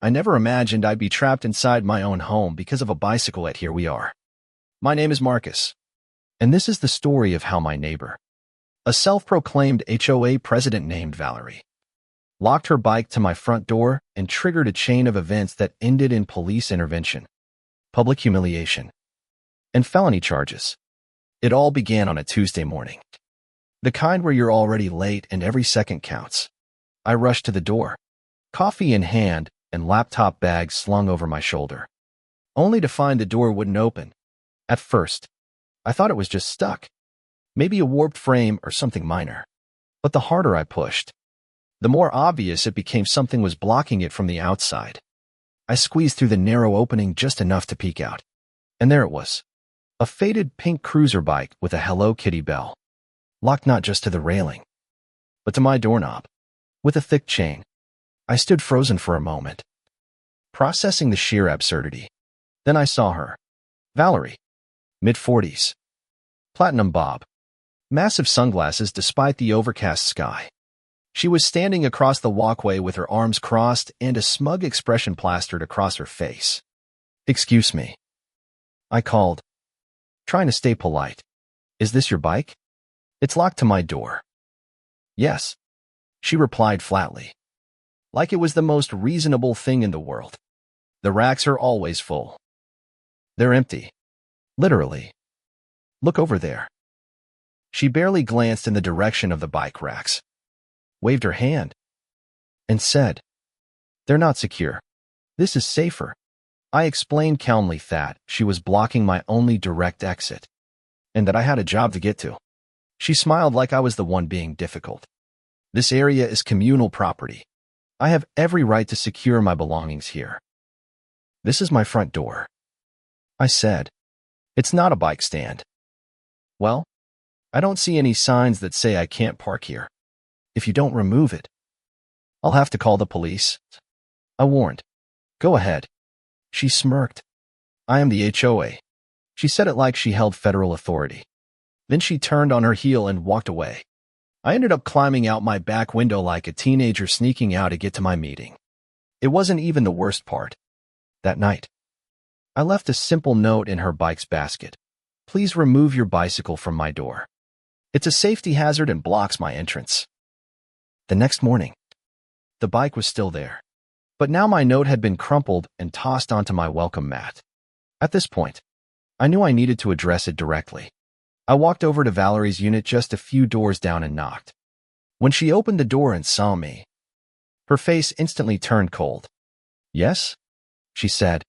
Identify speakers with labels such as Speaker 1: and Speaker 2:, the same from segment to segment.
Speaker 1: I never imagined I'd be trapped inside my own home because of a bicycle, yet here we are. My name is Marcus, and this is the story of how my neighbor, a self-proclaimed HOA president named Valerie, locked her bike to my front door and triggered a chain of events that ended in police intervention, public humiliation, and felony charges. It all began on a Tuesday morning, the kind where you're already late and every second counts. I rushed to the door, coffee in hand and laptop bag slung over my shoulder, only to find the door wouldn't open. At first, I thought it was just stuck, maybe a warped frame or something minor. But the harder I pushed, the more obvious it became something was blocking it from the outside. I squeezed through the narrow opening just enough to peek out. And there it was, a faded pink cruiser bike with a Hello Kitty bell, locked not just to the railing, but to my doorknob, with a thick chain. I stood frozen for a moment, processing the sheer absurdity. Then I saw her, Valerie, mid-40s, platinum bob, massive sunglasses despite the overcast sky. She was standing across the walkway with her arms crossed and a smug expression plastered across her face. "Excuse me," I called, trying to stay polite. "Is this your bike? It's locked to my door." "Yes," she replied flatly, like it was the most reasonable thing in the world. "The racks are always full. They're empty. Literally. Look over there." She barely glanced in the direction of the bike racks, waved her hand, and said, "They're not secure. This is safer." I explained calmly that she was blocking my only direct exit, and that I had a job to get to. She smiled like I was the one being difficult. "This area is communal property. I have every right to secure my belongings here. This is my front door," I said. "It's not a bike stand." "Well, I don't see any signs that say I can't park here. If you don't remove it, I'll have to call the police," I warned. "Go ahead." She smirked. "I am the HOA." She said it like she held federal authority. Then she turned on her heel and walked away. I ended up climbing out my back window like a teenager sneaking out to get to my meeting. It wasn't even the worst part. That night, I left a simple note in her bike's basket. "Please remove your bicycle from my door. It's a safety hazard and blocks my entrance." The next morning, the bike was still there, but now my note had been crumpled and tossed onto my welcome mat. At this point, I knew I needed to address it directly. I walked over to Valerie's unit just a few doors down and knocked. When she opened the door and saw me, her face instantly turned cold. "Yes?" she said,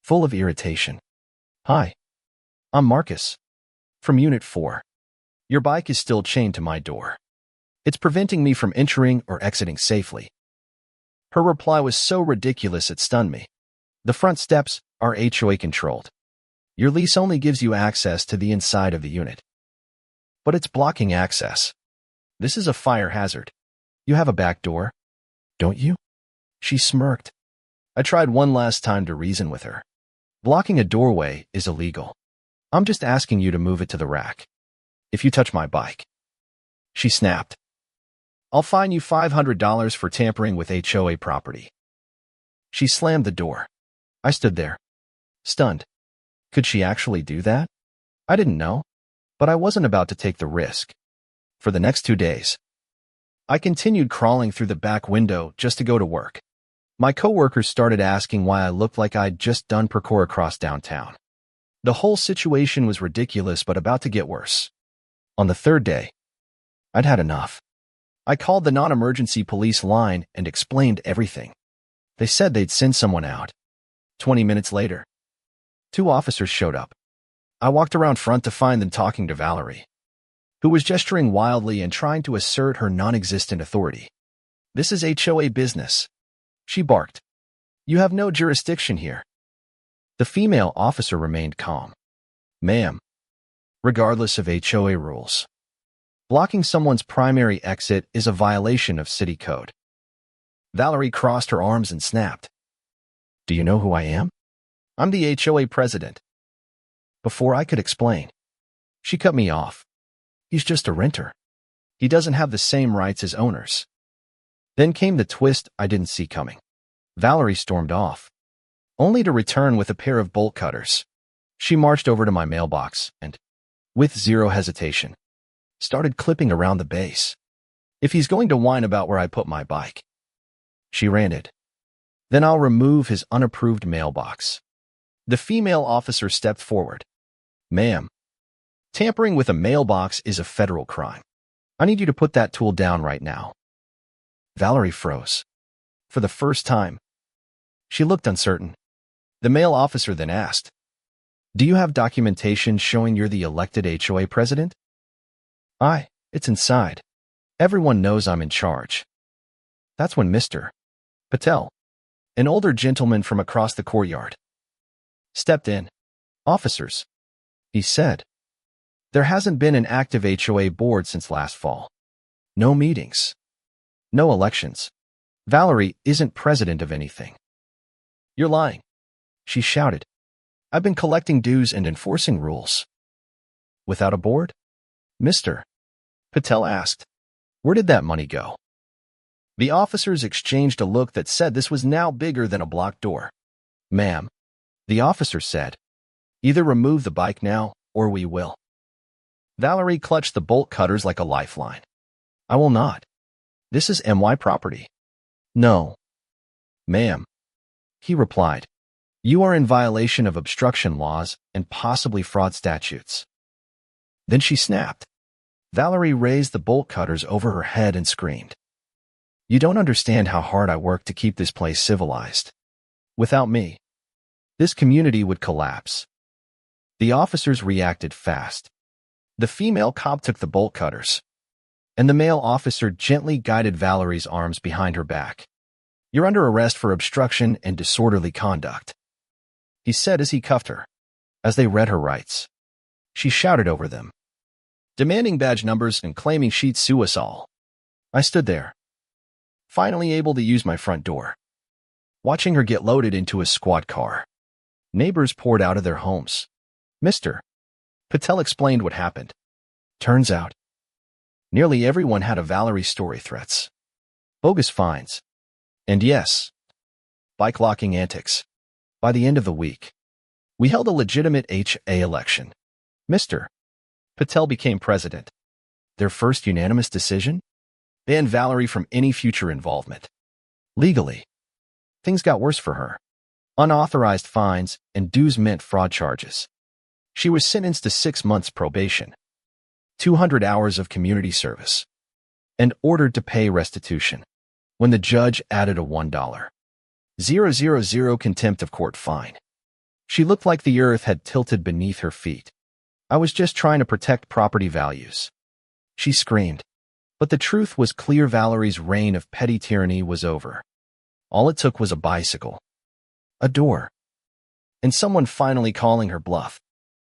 Speaker 1: full of irritation. "Hi. I'm Marcus, from Unit 4. Your bike is still chained to my door. It's preventing me from entering or exiting safely." Her reply was so ridiculous it stunned me. "The front steps are HOA controlled. Your lease only gives you access to the inside of the unit. But it's blocking access. This is a fire hazard. You have a back door, don't you?" She smirked. I tried one last time to reason with her. "Blocking a doorway is illegal. I'm just asking you to move it to the rack. If you touch my bike," she snapped, "I'll fine you $500 for tampering with HOA property." She slammed the door. I stood there, stunned. Could she actually do that? I didn't know, but I wasn't about to take the risk. For the next 2 days, I continued crawling through the back window just to go to work. My coworkers started asking why I looked like I'd just done parkour across downtown. The whole situation was ridiculous but about to get worse. On the third day, I'd had enough. I called the non-emergency police line and explained everything. They said they'd send someone out. 20 minutes later, 2 officers showed up. I walked around front to find them talking to Valerie, who was gesturing wildly and trying to assert her non-existent authority. "This is HOA business," she barked. "You have no jurisdiction here." The female officer remained calm. "Ma'am, regardless of HOA rules, blocking someone's primary exit is a violation of city code." Valerie crossed her arms and snapped. "Do you know who I am? I'm the HOA president." Before I could explain, she cut me off. "He's just a renter. He doesn't have the same rights as owners." Then came the twist I didn't see coming. Valerie stormed off, only to return with a pair of bolt cutters. She marched over to my mailbox and, with zero hesitation, started clipping around the base. If he's going to whine about where I put my bike, she ranted, then I'll remove his unapproved mailbox. The female officer stepped forward. Ma'am, tampering with a mailbox is a federal crime. I need you to put that tool down right now. Valerie froze. For the first time, she looked uncertain. The male officer then asked, "Do you have documentation showing you're the elected HOA president?" It's inside. Everyone knows I'm in charge. That's when Mr. Patel, an older gentleman from across the courtyard, stepped in. "Officers," he said, "there hasn't been an active HOA board since last fall. No meetings. No elections. Valerie isn't president of anything." "You're lying," she shouted. "I've been collecting dues and enforcing rules." "Without a board?" Mr. Patel asked. "Where did that money go?" The officers exchanged a look that said this was now bigger than a blocked door. "Ma'am," the officer said, "either remove the bike now or we will." Valerie clutched the bolt cutters like a lifeline. "I will not. This is MY property." "No, ma'am," he replied. "You are in violation of obstruction laws and possibly fraud statutes." Then she snapped. Valerie raised the bolt cutters over her head and screamed, "You don't understand how hard I work to keep this place civilized. Without me, this community would collapse." The officers reacted fast. The female cop took the bolt cutters, and the male officer gently guided Valerie's arms behind her back. "You're under arrest for obstruction and disorderly conduct," he said as he cuffed her. As they read her rights, she shouted over them, demanding badge numbers and claiming she'd sue us all. I stood there, finally able to use my front door, watching her get loaded into a squad car. Neighbors poured out of their homes. Mr. Patel explained what happened. Turns out, nearly everyone had a Valerie story: threats, bogus fines, and yes, bike locking antics. By the end of the week, we held a legitimate HOA election. Mr. Patel became president. Their first unanimous decision? Banned Valerie from any future involvement. Legally, things got worse for her. Unauthorized fines and dues meant fraud charges. She was sentenced to 6 months probation, 200 hours of community service, and ordered to pay restitution. When the judge added a $1,000 contempt of court fine, she looked like the earth had tilted beneath her feet. "I was just trying to protect property values," she screamed. But the truth was clear: Valerie's reign of petty tyranny was over. All it took was a bicycle, a door, and someone finally calling her bluff.